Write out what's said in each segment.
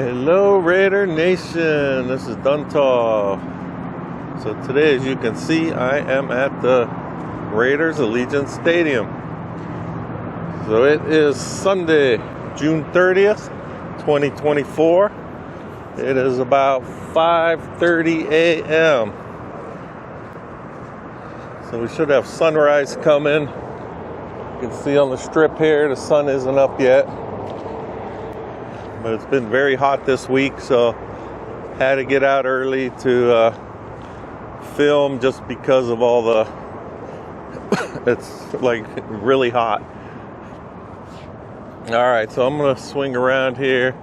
Hello Raider Nation, this is duntov. So today, as you can see, I am at the Raiders Allegiant Stadium. So it is Sunday, June 30th, 2024. It is about 5:30 a.m. So we should have sunrise coming. You can see on the strip here, the sun isn't up yet. But it's been very hot this week, so had to get out early to film just because of all the it's like really hot. Alright, so I'm gonna swing around here.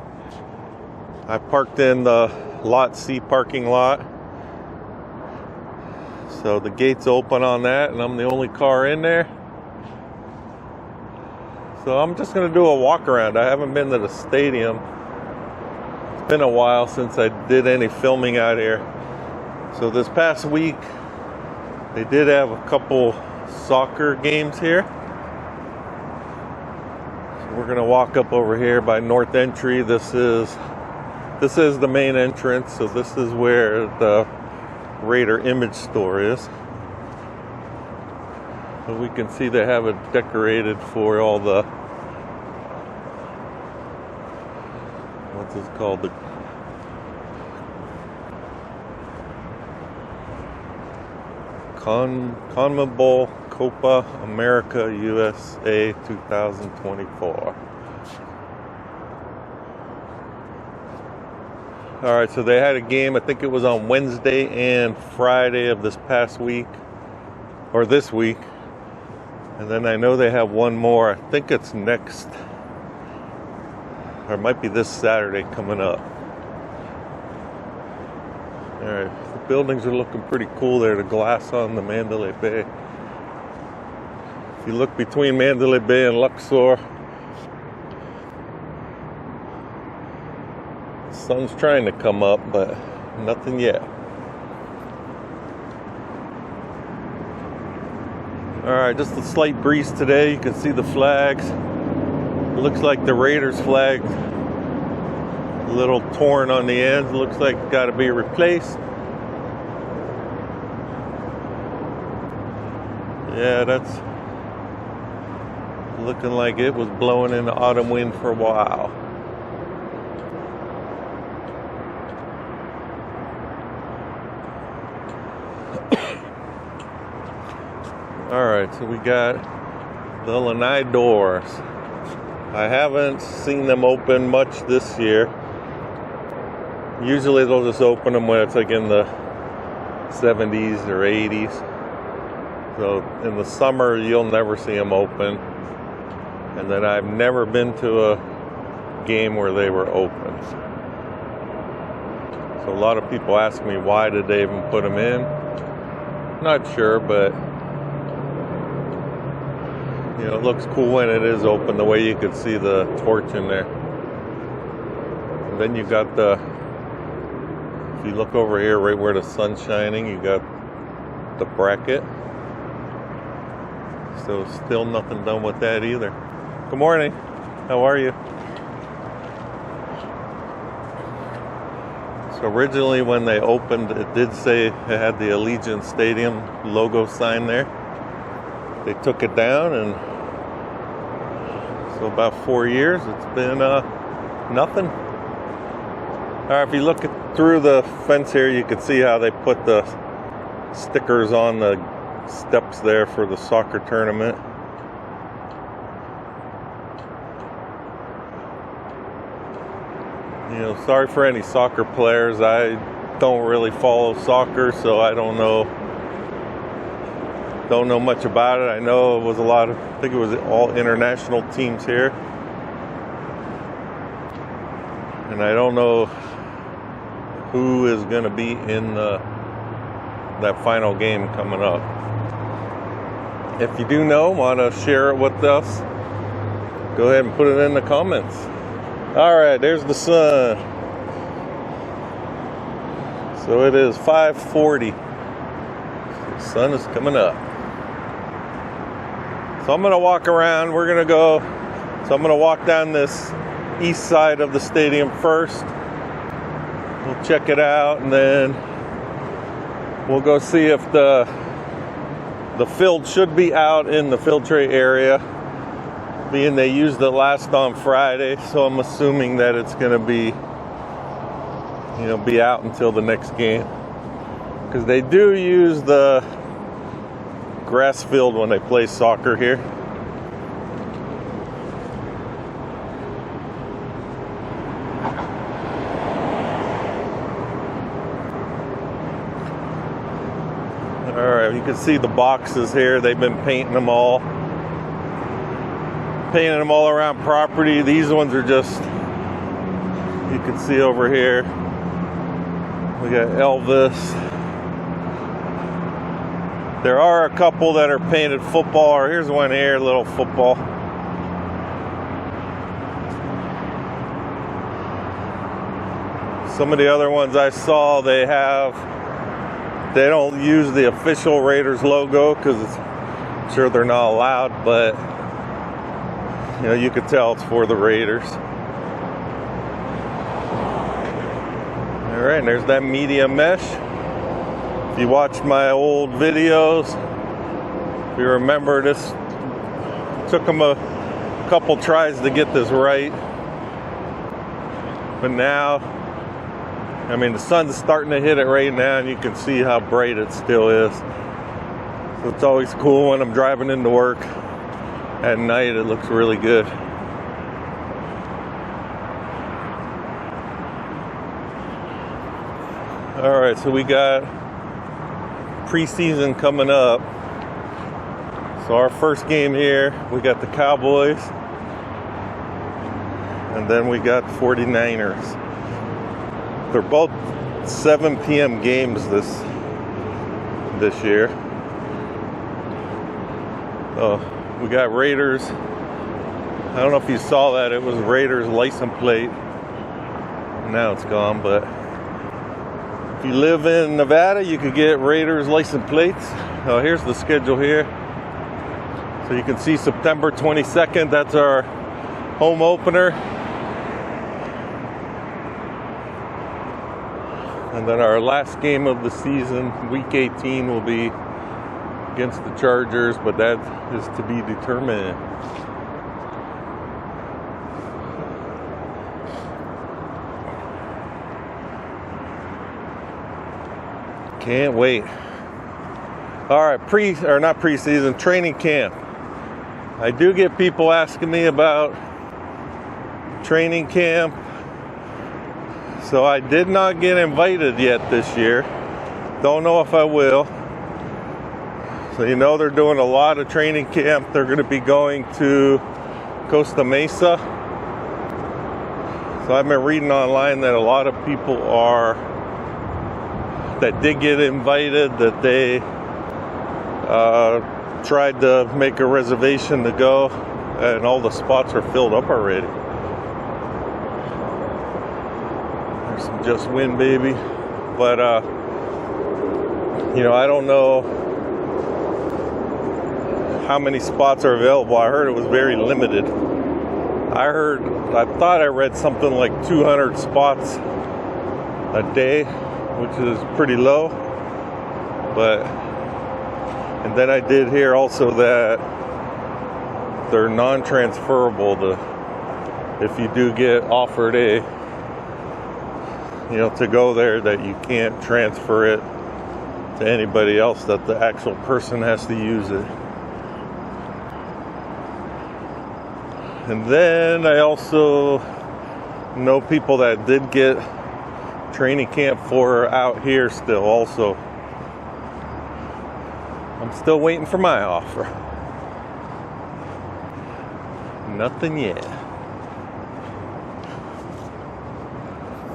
I parked in the Lot C parking lot, so the gate's open on that and I'm the only car in there. So I'm just going to do a walk around. I haven't been to the stadium. It's been a while since I did any filming out here. So this past week, they did have a couple soccer games here. So we're going to walk up over here by North Entry. This is the main entrance. So this is where the Raider image store is. So we can see they have it decorated for all the, what's this called? The CONMEBOL Copa America USA 2024. Alright, so they had a game, I think it was on Wednesday and Friday of this past week, or this week. And then I know they have one more. I think it's next, or it might be this Saturday coming up. Alright, the buildings are looking pretty cool there. The glass on the Mandalay Bay. If you look between Mandalay Bay and Luxor, the sun's trying to come up, but nothing yet. Alright, just a slight breeze today. You can see the flags. It looks like the Raiders flag, a little torn on the ends. Looks like it's got to be replaced. Yeah, that's looking like it was blowing in the autumn wind for a while. Alright, so we got the lanai doors. I haven't seen them open much this year. Usually they'll just open them when it's like in the 70s or 80s. So in the summer you'll never see them open. And then I've never been to a game where they were open. So a lot of people ask me, why did they even put them in? Not sure, but you know, it looks cool when it is open, the way you could see the torch in there. And then you got the, if you look over here right where the sun's shining, you got the bracket. So still nothing done with that either. Good morning. How are you? So originally when they opened, it did say it had the Allegiant Stadium logo sign there. They took it down, and so about 4 years it's been nothing. Alright, if you look through the fence here, you can see how they put the stickers on the steps there for the soccer tournament. You know, sorry for any soccer players. I don't really follow soccer, so I don't know much about it. I know it was I think it was all international teams here. And I don't know who is going to be in that final game coming up. If you do know, want to share it with us, go ahead and put it in the comments. Alright, there's the sun. So it is 5:40. The sun is coming up. So I'm going to walk around. So I'm going to walk down this east side of the stadium first. we'll check it out, and then we'll go see if the field should be out in the field tray area, being they used it last on Friday, so I'm assuming that it's going to be, be out until the next game, because they do use the grass field when they play soccer here. Alright, you can see the boxes here. They've been painting them all around property. These ones are just, you can see over here, we got Elvis. There are a couple that are painted football, or here's one here, little football. Some of the other ones I saw, they don't use the official Raiders logo, because I'm sure they're not allowed, but you could tell it's for the Raiders. Alright, and there's that media mesh. If you watched my old videos, if you remember, this took them a couple tries to get this right. But now, the sun's starting to hit it right now, and you can see how bright it still is. So it's always cool when I'm driving into work at night. It looks really good. Alright, so we got preseason coming up. So our first game here, we got the Cowboys, and then we got 49ers. They're both 7 p.m. games this year. Oh, we got Raiders. I don't know if you saw that. It was Raiders license plate. Now it's gone, but if you live in Nevada, you could get Raiders license plates. Oh, here's the schedule here. So you can see September 22nd. That's our home opener. And then our last game of the season, week 18, will be against the Chargers, but that is to be determined. Can't wait. All right, not preseason, training camp. I do get people asking me about training camp. So I did not get invited yet this year. Don't know if I will. So they're doing a lot of training camp. They're going to be going to Costa Mesa. So I've been reading online that a lot of people that did get invited, that they tried to make a reservation to go, and all the spots are filled up already. Some just win, baby. But I don't know how many spots are available. I heard it was very limited. I thought I read something like 200 spots a day, which is pretty low. And then I did hear also that they're non-transferable. If you do get offered to go there, that you can't transfer it to anybody else, that the actual person has to use it. And then I also know people that did get training camp for out here still also. I'm still waiting for my offer. Nothing yet.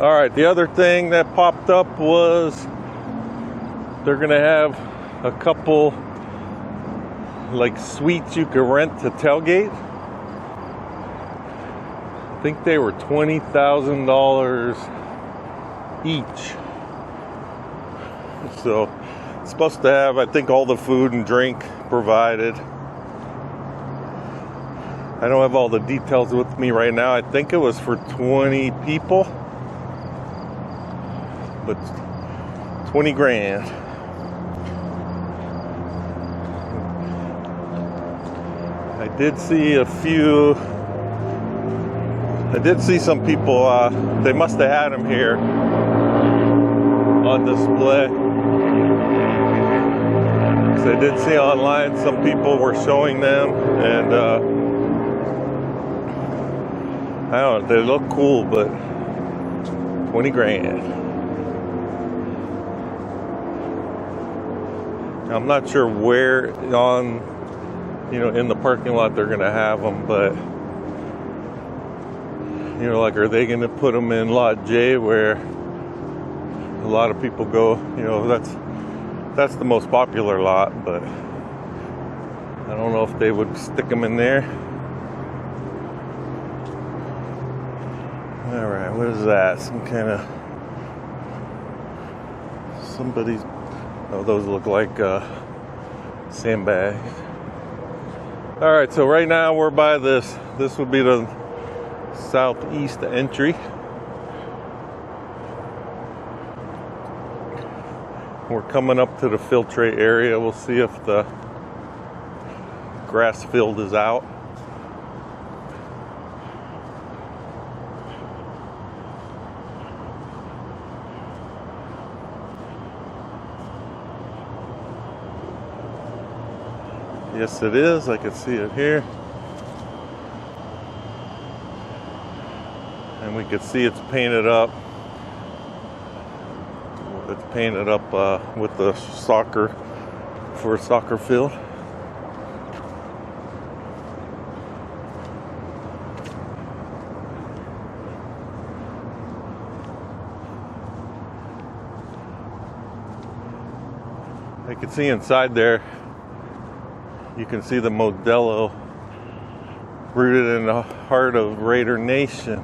All right, the other thing that popped up was they're gonna have a couple suites you could rent to tailgate. I think they were $20,000 each. So it's supposed to have, I think, all the food and drink provided. I don't have all the details with me right now. I think it was for 20 people. but 20 grand. I did see some people, they must have had them here on display. So I did see online some people were showing them, and I don't know, they look cool, but 20 grand. I'm not sure where in the parking lot they're gonna have them, but like, are they gonna put them in lot J where a lot of people go? That's the most popular lot, but I don't know if they would stick them in there. All right, what is that? Some kind of oh, those look like sandbags. All right, so right now we're by this would be the southeast entry. We're coming up to the filtrate area. We'll see if the grass field is out. Yes, it is. I can see it here. And we can see it's painted up. It's painted up with the soccer field. I can see inside there. You can see the Modelo rooted in the heart of Raider Nation.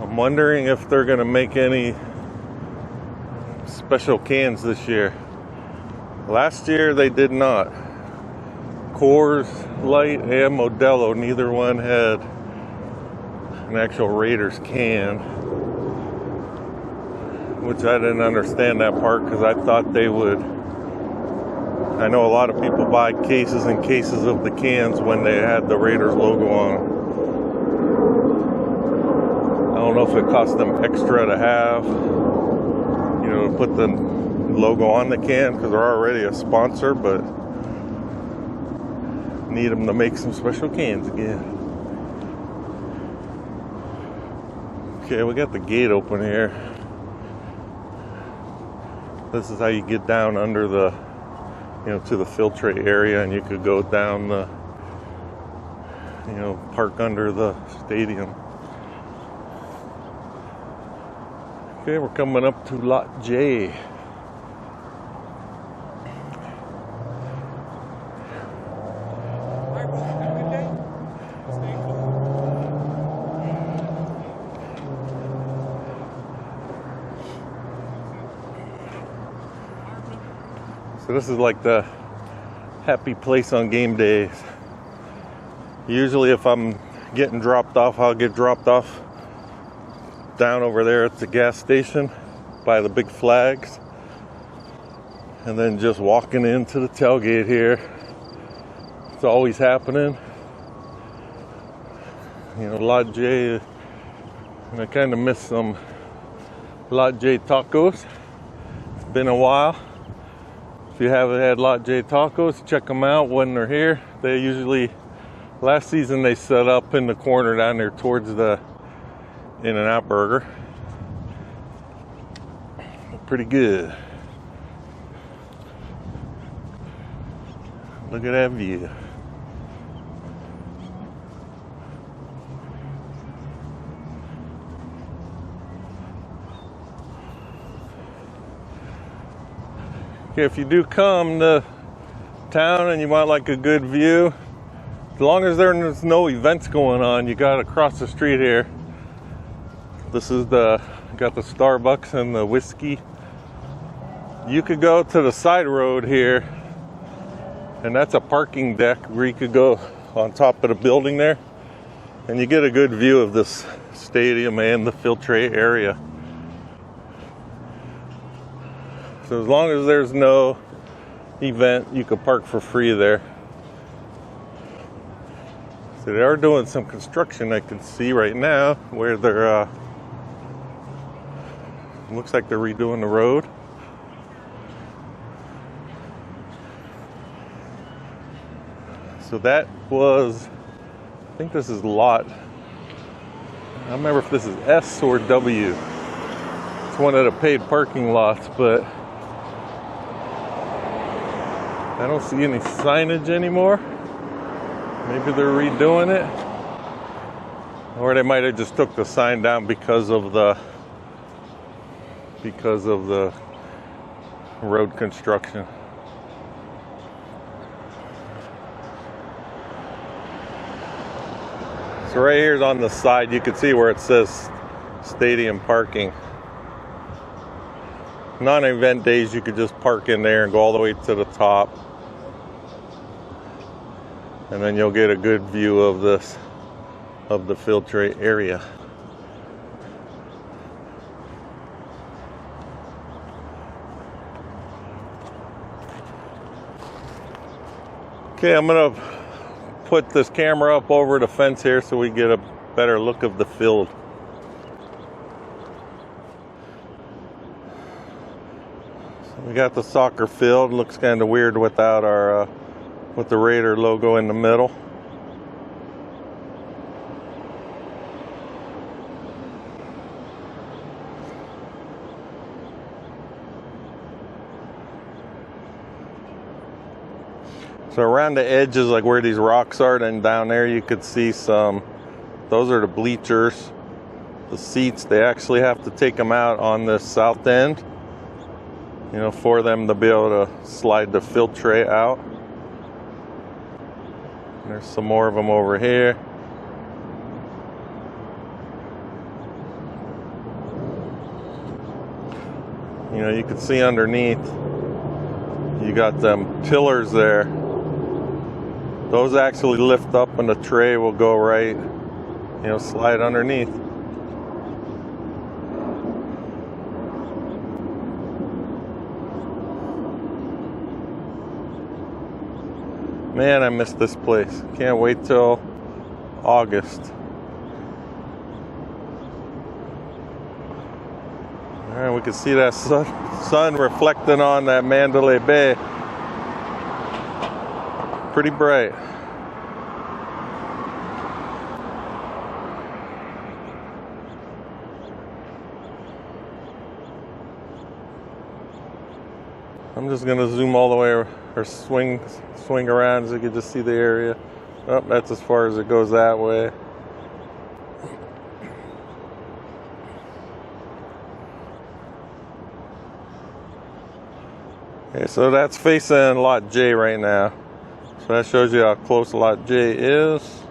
I'm wondering if they're going to make any special cans this year. Last year they did not. Coors Light and Modelo, neither one had an actual Raiders can, which I didn't understand that part, because I thought they would. I know a lot of people buy cases and cases of the cans when they had the Raiders logo on them. I don't know if it cost them extra to have, to put the logo on the can, because they're already a sponsor, but need them to make some special cans again. Okay, we got the gate open here. This is how you get down under the to the filtrate area, and you could go down the, park under the stadium. Okay, we're coming up to lot J. So this is like the happy place on game days. Usually if I'm getting dropped off, I'll get dropped off down over there at the gas station by the big flags, and then just walking into the tailgate here. It's always happening. Lot J, and I kind of miss some Lot J tacos. It's been a while. If you haven't had Lot J tacos, check them out when they're here. They usually, last season they set up in the corner down there towards the In-N-Out Burger. Pretty good. Look at that view. Okay, if you do come to town and you want like a good view, as long as there's no events going on, you got to cross the street here. This is got the Starbucks and the whiskey. You could go to the side road here, and that's a parking deck where you could go on top of the building there, and you get a good view of this stadium and the filtrate area. So as long as there's no event, you can park for free there. So they are doing some construction, I can see right now, where they're looks like they're redoing the road. So that was, I think this is lot, I don't remember if this is S or W. It's one of the paid parking lots, but I don't see any signage anymore. Maybe they're redoing it. Or they might have just took the sign down because of the road construction. So right here is on the side, you can see where it says stadium parking. Non-event days, you could just park in there and go all the way to the top. And then you'll get a good view of this, of the filtrate area. Okay, I'm gonna put this camera up over the fence here so we get a better look of the field. So we got the soccer field. Looks kind of weird without our with the Raider logo in the middle. So around the edges, like where these rocks are, and down there you could see some, those are the bleachers. The seats, they actually have to take them out on this south end, you know, for them to be able to slide the filtrate out. There's some more of them over here. You know, you can see underneath, you got them pillars there. Those actually lift up and the tray will go right, you know, slide underneath. Man, I miss this place. Can't wait till August. All right, we can see that sun reflecting on that Mandalay Bay. Pretty bright. I'm just gonna zoom all the way or swing around so you can just see the area. Oh, that's as far as it goes that way. Okay, so that's facing lot J right now. So that shows you how close lot J is.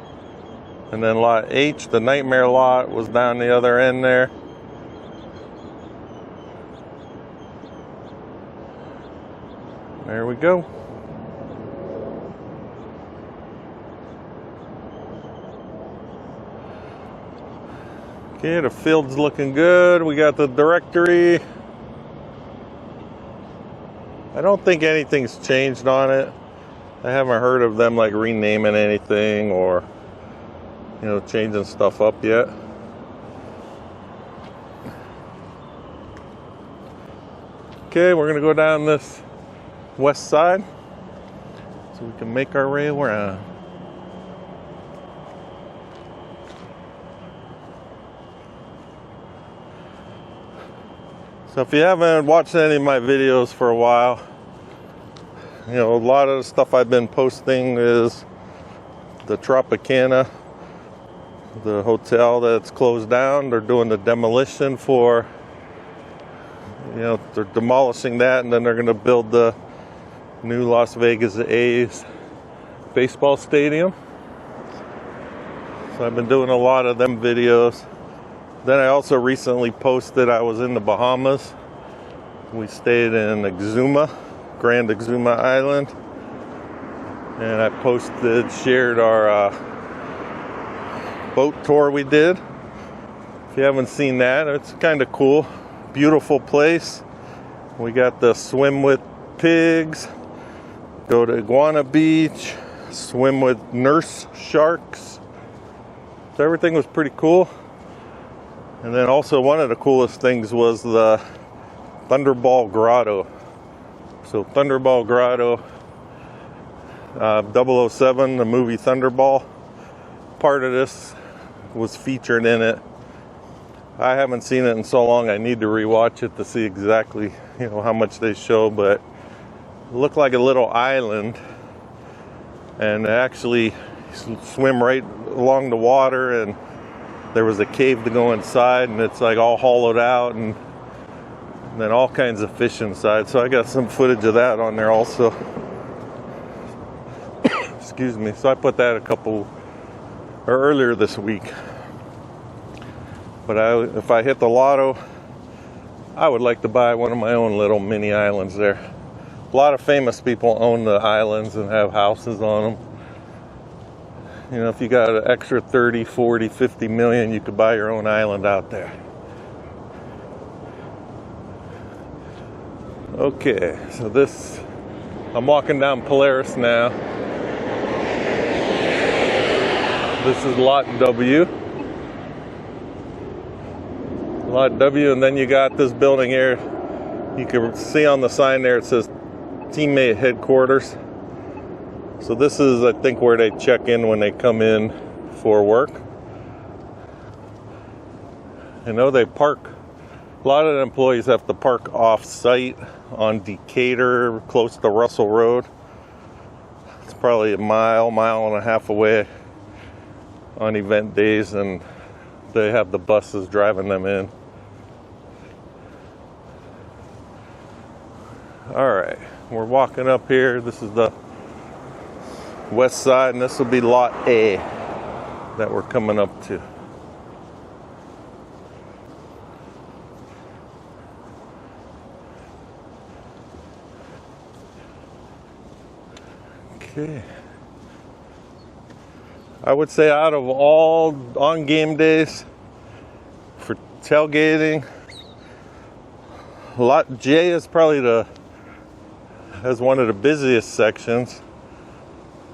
And then lot H, the nightmare lot, was down the other end there. There we go. Okay, the field's looking good. We got the directory. I don't think anything's changed on it. I haven't heard of them like renaming anything or, you know, changing stuff up yet. Okay, we're gonna go down this west side so we can make our way around. So if you haven't watched any of my videos for a while, you know, a lot of the stuff I've been posting is the Tropicana, the hotel that's closed down. They're doing the demolition for, you know, they're demolishing that and then they're going to build the new Las Vegas A's baseball stadium. So I've been doing a lot of them videos. Then I also recently posted, I was in the Bahamas. We stayed in Exuma, Grand Exuma Island. And I shared our boat tour we did. If you haven't seen that, it's kind of cool. Beautiful place. We got the swim with pigs, go to Iguana Beach, swim with nurse sharks. So everything was pretty cool. And then also one of the coolest things was the Thunderball Grotto. So Thunderball Grotto, 007, the movie Thunderball, part of this was featured in it. I haven't seen it in so long, I need to rewatch it to see exactly, how much they show, but it looked like a little island, and actually swim right along the water, and there was a cave to go inside, and it's like all hollowed out, and then all kinds of fish inside. So I got some footage of that on there also. Excuse me. So I put that earlier this week. But if I hit the lotto, I would like to buy one of my own little mini islands there. A lot of famous people own the islands and have houses on them. If you got an extra 30, 40, 50 million, you could buy your own island out there. Okay, so I'm walking down Polaris now. This is Lot W. Lot W, and then you got this building here. You can see on the sign there, it says teammate headquarters. So this is, I think, where they check in when they come in for work. I know they park, a lot of the employees have to park off-site on Decatur, close to Russell Road. It's probably a mile and a half away on event days, and they have the buses driving them in. All right, we're walking up here. This is the west side, and this will be Lot A that we're coming up to. Okay. I would say out of all on game days for tailgating, Lot J is probably has one of the busiest sections.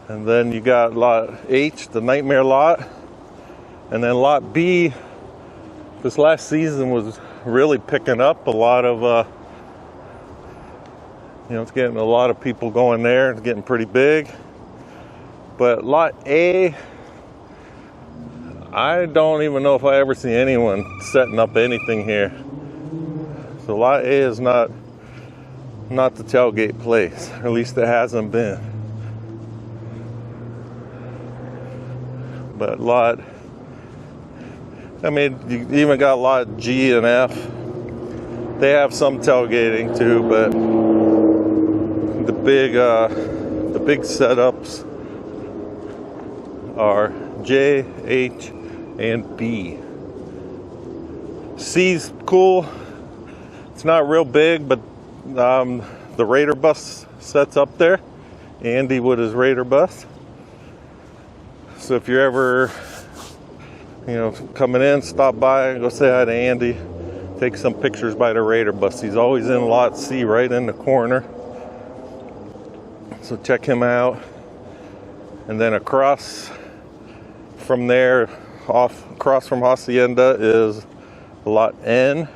And then you got Lot H, the nightmare lot. And then Lot B, this last season was really picking up a lot of, it's getting a lot of people going there. It's getting pretty big. But Lot A, I don't even know if I ever see anyone setting up anything here. So Lot A is not the tailgate place, or at least it hasn't been. But you even got Lot G and F. They have some tailgating too, but the big setups are J, H, and B. C's cool. It's not real big, but the Raider bus sets up there. Andy with his Raider bus. So if you're ever, coming in, stop by and go say hi to Andy. Take some pictures by the Raider bus. He's always in Lot C, right in the corner. So check him out. And then across from there, across from Hacienda, is Lot N.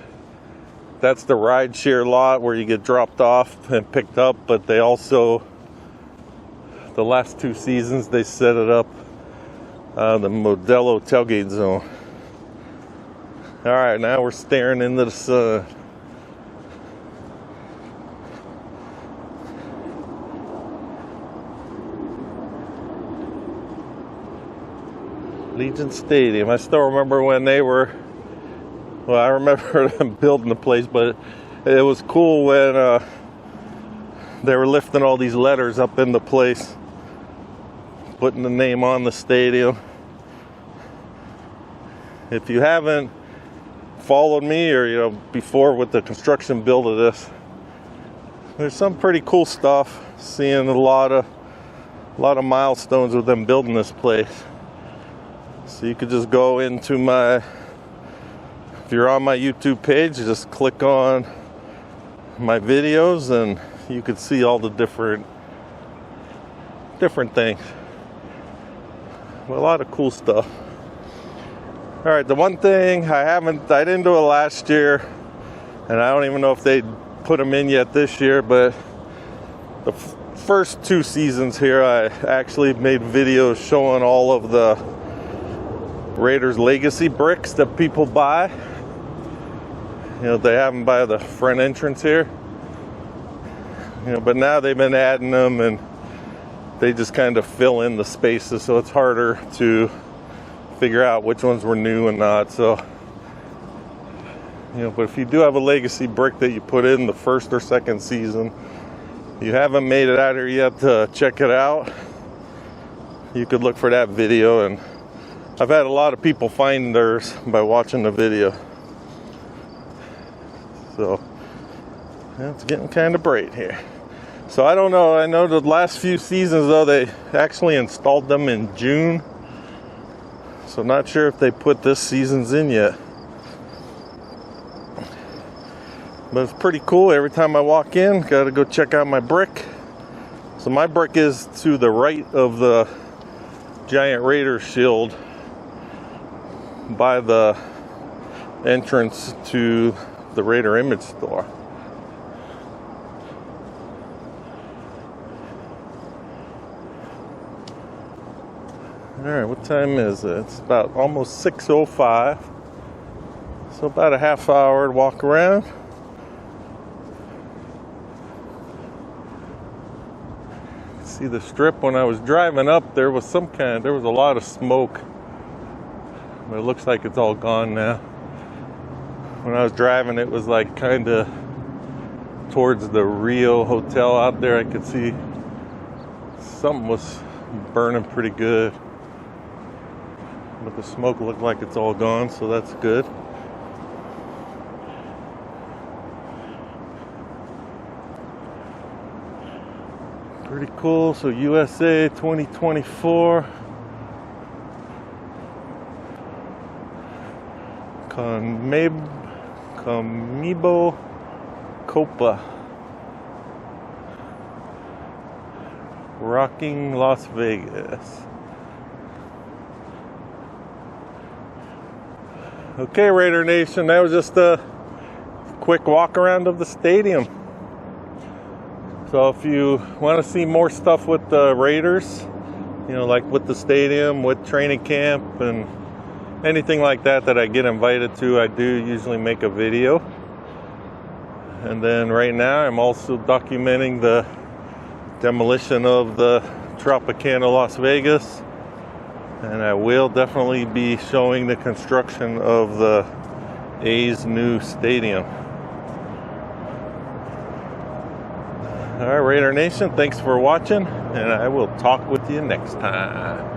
That's the ride share lot where you get dropped off and picked up, but they also, the last 2 seasons, they set it up the Modelo tailgate zone. All right, now we're staring into the sun. Allegiant Stadium. I still remember when they were, I remember them building the place, but it was cool when they were lifting all these letters up in the place, putting the name on the stadium. If you haven't followed me or before with the construction build of this, there's some pretty cool stuff. Seeing a lot of milestones with them building this place. So you could just go into if you're on my YouTube page, just click on my videos, and you could see all the different things. A lot of cool stuff. All right, the one thing I didn't do it last year, and I don't even know if they put them in yet this year, but the first 2 seasons here, I actually made videos showing all of the Raiders Legacy bricks that people buy. You know, they have them by the front entrance here. You know, but now they've been adding them, and they just kind of fill in the spaces, so it's harder to figure out which ones were new and not. So, you know, but if you do have a legacy brick that you put in the first or second season, you haven't made it out here yet to check it out, you could look for that video. And I've had a lot of people find theirs by watching the video. So yeah, it's getting kind of bright here. So I don't know. I know the last few seasons, though, they actually installed them in June. So not sure if they put this season's in yet. But it's pretty cool. Every time I walk in, got to go check out my brick. So my brick is to the right of the giant Raider shield by the entrance to the Raider Image store. All right, what time is it? It's about almost 6:05. So about a half hour to walk around. See the strip. When I was driving up, there was a lot of smoke. But it looks like it's all gone now. When I was driving, it was like kind of towards the Rio Hotel out there. I could see something was burning pretty good. But the smoke looked like it's all gone, so that's good. Pretty cool. So USA 2024. CONMEBOL Copa. Rocking Las Vegas. Okay, Raider Nation, that was just a quick walk around of the stadium. So if you want to see more stuff with the Raiders, you know, like with the stadium, with training camp, and anything like that I get invited to, I do usually make a video. And then right now I'm also documenting the demolition of the Tropicana Las Vegas. And I will definitely be showing the construction of the A's new stadium. All right, Raider Nation, thanks for watching, and I will talk with you next time.